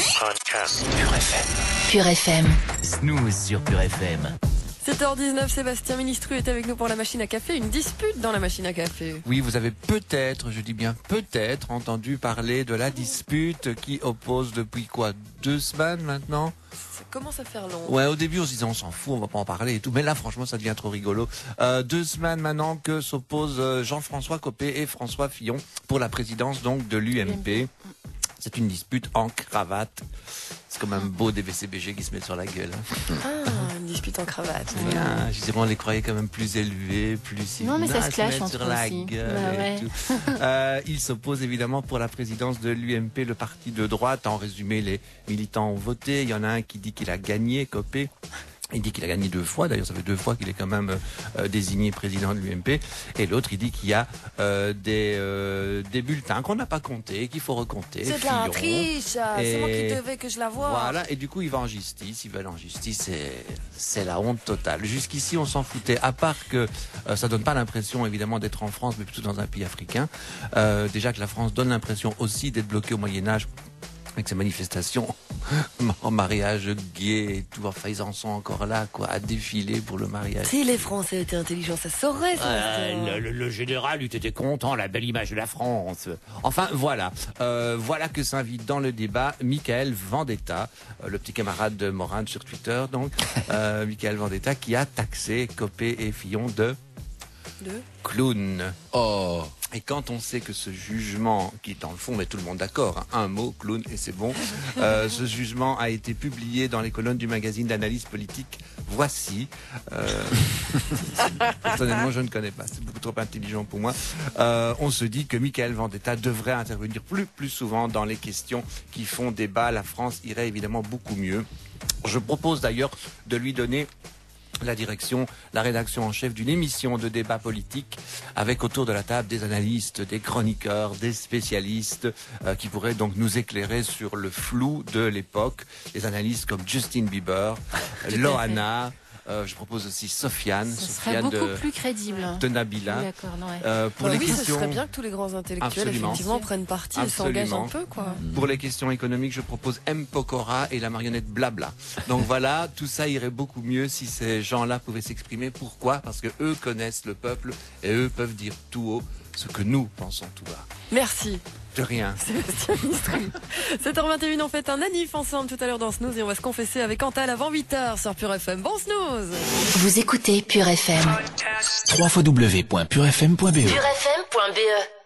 Podcast. Pure FM. Pure FM. Snooze sur Pure FM. 7h19, Sébastien Ministru est avec nous pour la machine à café. Une dispute dans la machine à café. Oui, vous avez peut-être, je dis bien peut-être, entendu parler de la dispute qui oppose depuis 2 semaines maintenant. Ça commence à faire long. Ouais, au début on se disait on s'en fout, on va pas en parler et tout, mais là franchement ça devient trop rigolo. 2 semaines maintenant que s'opposent Jean-François Copé et François Fillon pour la présidence donc de l'UMP. C'est une dispute en cravate. C'est comme un beau DVCBG qui se met sur la gueule. Ah, une dispute en cravate. Bien, je dirais on les croyait quand même plus élevés, plus civiques. Non, mais ça se mettre clash sur entre la aussi. gueule Bah et ouais. tout. Ils s'opposent évidemment pour la présidence de l'UMP, le parti de droite. En résumé, les militants ont voté. Il y en a un qui dit qu'il a gagné, Copé. Il dit qu'il a gagné 2 fois, d'ailleurs ça fait 2 fois qu'il est quand même désigné président de l'UMP. Et l'autre il dit qu'il y a des bulletins qu'on n'a pas comptés, qu'il faut recompter. C'est de la Fillon. triche. C'est moi qui devais que je la voie. Voilà, et du coup il va en justice, ils veulent en justice, c'est la honte totale. Jusqu'ici on s'en foutait, à part que ça donne pas l'impression évidemment d'être en France, mais plutôt dans un pays africain. Déjà que la France donne l'impression aussi d'être bloquée au Moyen-Âge avec ces manifestations en mariage gay et tout. Enfin, ils en sont encore là, quoi, à défiler pour le mariage. Si les Français étaient intelligents, ça saurait, Sébastien. Le général eût été content, la belle image de la France. Enfin, voilà. Voilà que s'invite dans le débat Michael Vendetta, le petit camarade de Morane sur Twitter, donc. Michael Vendetta qui a taxé Copé et Fillon de clown. Oh. Et quand on sait que ce jugement, qui dans le fond met tout le monde d'accord, hein, un mot, clown, et c'est bon, ce jugement a été publié dans les colonnes du magazine d'analyse politique Voici. Personnellement, je ne connais pas, c'est beaucoup trop intelligent pour moi. On se dit que Michael Vendetta devrait intervenir plus souvent dans les questions qui font débat. La France irait évidemment beaucoup mieux. Je propose d'ailleurs de lui donner la rédaction en chef d'une émission de débat politique avec autour de la table des analystes, des chroniqueurs, des spécialistes qui pourraient donc nous éclairer sur le flou de l'époque. Des analystes comme Justin Bieber, Loana. Je propose aussi Sofiane. Ce serait beaucoup plus crédible. De Nabila. D'accord, ouais. Pour les Oui, questions... ce serait bien que tous les grands intellectuels effectivement prennent parti et s'engagent un peu, quoi. Pour les questions économiques, je propose M. Pokora et la marionnette Blabla. Donc voilà, tout ça irait beaucoup mieux si ces gens-là pouvaient s'exprimer. Pourquoi ? Parce que eux connaissent le peuple et eux peuvent dire tout haut ce que nous pensons tout bas. Merci. De rien. Sébastien Ministru. 7h21, on fait un anniv ensemble tout à l'heure dans Snooze et on va se confesser avec Cantal avant 8h sur Pure FM. Bon Snooze. Vous écoutez Pure FM. Podcast. www.purefm.be purefm.be